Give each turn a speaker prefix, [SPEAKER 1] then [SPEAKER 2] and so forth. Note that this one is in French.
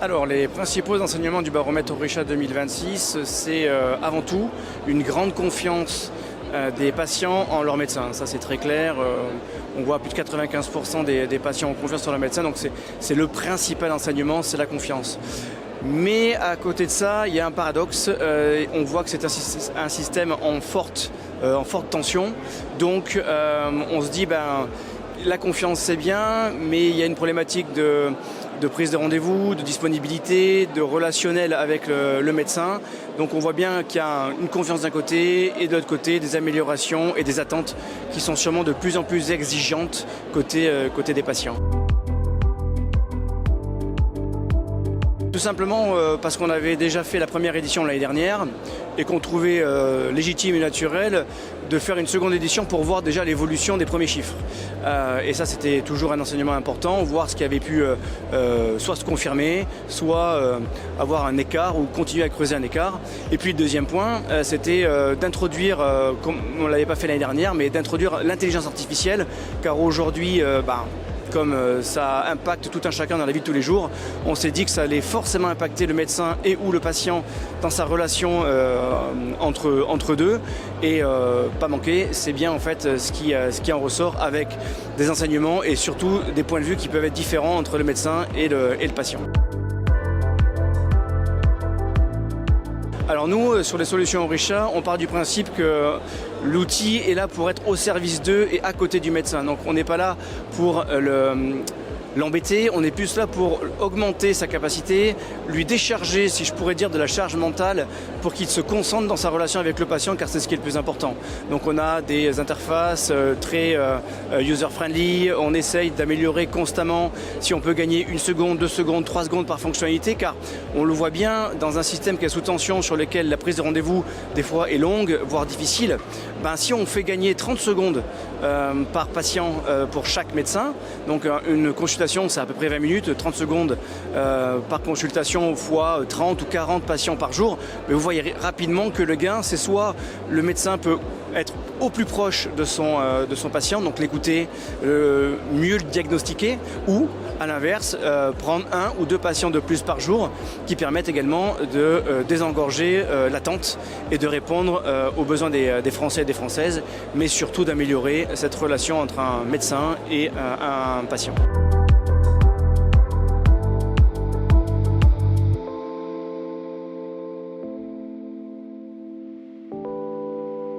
[SPEAKER 1] Alors, les principaux enseignements du baromètre Orisha 2026, c'est avant tout une grande confiance des patients en leur médecin. Ça, c'est très clair. On voit plus de 95% des patients ont confiance en leur médecin. Donc, c'est le principal enseignement, c'est la confiance. Mais à côté de ça, il y a un paradoxe. On voit que c'est un système en forte tension. Donc, on se dit, la confiance, c'est bien, mais il y a une problématique de prise de rendez-vous, de disponibilité, de relationnel avec le médecin. Donc on voit bien qu'il y a une confiance d'un côté et de l'autre côté des améliorations et des attentes qui sont sûrement de plus en plus exigeantes côté des patients. Tout simplement parce qu'on avait déjà fait la première édition l'année dernière et qu'on trouvait légitime et naturel de faire une seconde édition pour voir déjà l'évolution des premiers chiffres. Et ça, c'était toujours un enseignement important, voir ce qui avait pu soit se confirmer, soit avoir un écart ou continuer à creuser un écart. Et puis le deuxième point, c'était d'introduire, comme on ne l'avait pas fait l'année dernière, mais d'introduire l'intelligence artificielle, car aujourd'hui, comme ça impacte tout un chacun dans la vie de tous les jours, on s'est dit que ça allait forcément impacter le médecin et ou le patient dans sa relation entre deux. Et pas manquer, c'est bien en fait ce qui en ressort avec des enseignements et surtout des points de vue qui peuvent être différents entre le médecin et le patient. Alors nous, sur les solutions Orisha, on part du principe que l'outil est là pour être au service d'eux et à côté du médecin. Donc on n'est pas là pour l'embêter, on est plus là pour augmenter sa capacité, lui décharger, si je pourrais dire, de la charge mentale pour qu'il se concentre dans sa relation avec le patient, car c'est ce qui est le plus important. Donc on a des interfaces très user-friendly, on essaye d'améliorer constamment si on peut gagner 1 seconde, 2 secondes, 3 secondes par fonctionnalité, car on le voit bien dans un système qui est sous tension sur lequel la prise de rendez-vous des fois est longue, voire difficile. Si on fait gagner 30 secondes par patient pour chaque médecin, donc une consultation c'est à peu près 20 minutes, 30 secondes par consultation fois 30 ou 40 patients par jour. Mais vous voyez rapidement que le gain, c'est soit le médecin peut être au plus proche de son patient, donc l'écouter, mieux le diagnostiquer, ou à l'inverse, prendre 1 ou 2 patients de plus par jour qui permettent également de désengorger l'attente et de répondre aux besoins des Français et des Françaises, mais surtout d'améliorer cette relation entre un médecin et un patient.